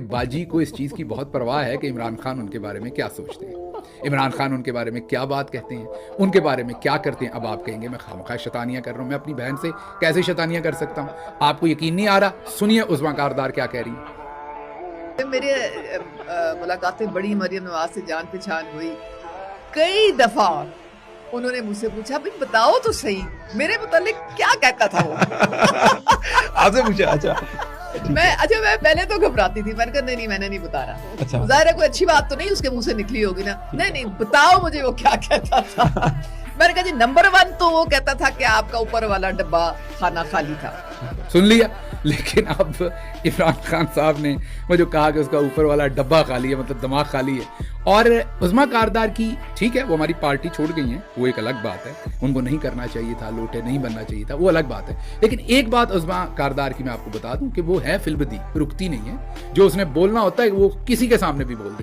बाजी को इस चीज़ की बहुत परवाह है कि इमरान खान उनके बारे में क्या सोचते हैं, इमरान खान उनके बारे में क्या बात कहते हैं, उनके बारे में क्या करते हैं। अब आप कहेंगे मैं खामखा शैतानियाँ कर रहा हूँ, मैं अपनी बहन से कैसे शैतानियाँ कर सकता हूँ? आपको यकीन नहीं आ रहा? सुनिए उज़्मा कारदार क्या कह रही हैं। मेरे मुलाकातें बड़ी मरियम नवाज से जान पहचान हुई। कई दफा उन्होंने मुझसे पूछा भाई बताओ तो सही मेरे मुतालिक क्या कहता था वो। आपसे पूछा? अच्छा मैं पहले तो घबराती थी, मैंने कहा नहीं मैंने नहीं बता रहा। अच्छा। जाहिर है कोई अच्छी बात तो नहीं उसके मुंह से निकली होगी ना। नहीं बताओ मुझे वो क्या कहता था। मैंने कहा जी नंबर 1 तो वो कहता था कि आपका ऊपर वाला डब्बा खाना खाली था। सुन लिया। लेकिन अब इमरान खान साहब ने वो जो कहा कि उसका ऊपर वाला डब्बा खाली है, मतलब दिमाग खाली है। और उज़्मा कारदार की ठीक है वो हमारी पार्टी छोड़ गई हैं, वो एक अलग बात है, उनको नहीं करना चाहिए था, लोटे नहीं बनना चाहिए था, वो अलग बात है। लेकिन एक बात उज़्मा कारदार की मैं आपको बता दूं कि वो है फिल्बदी, रुकती नहीं है। जो उसने बोलना होता है वो किसी के सामने भी बोल दे।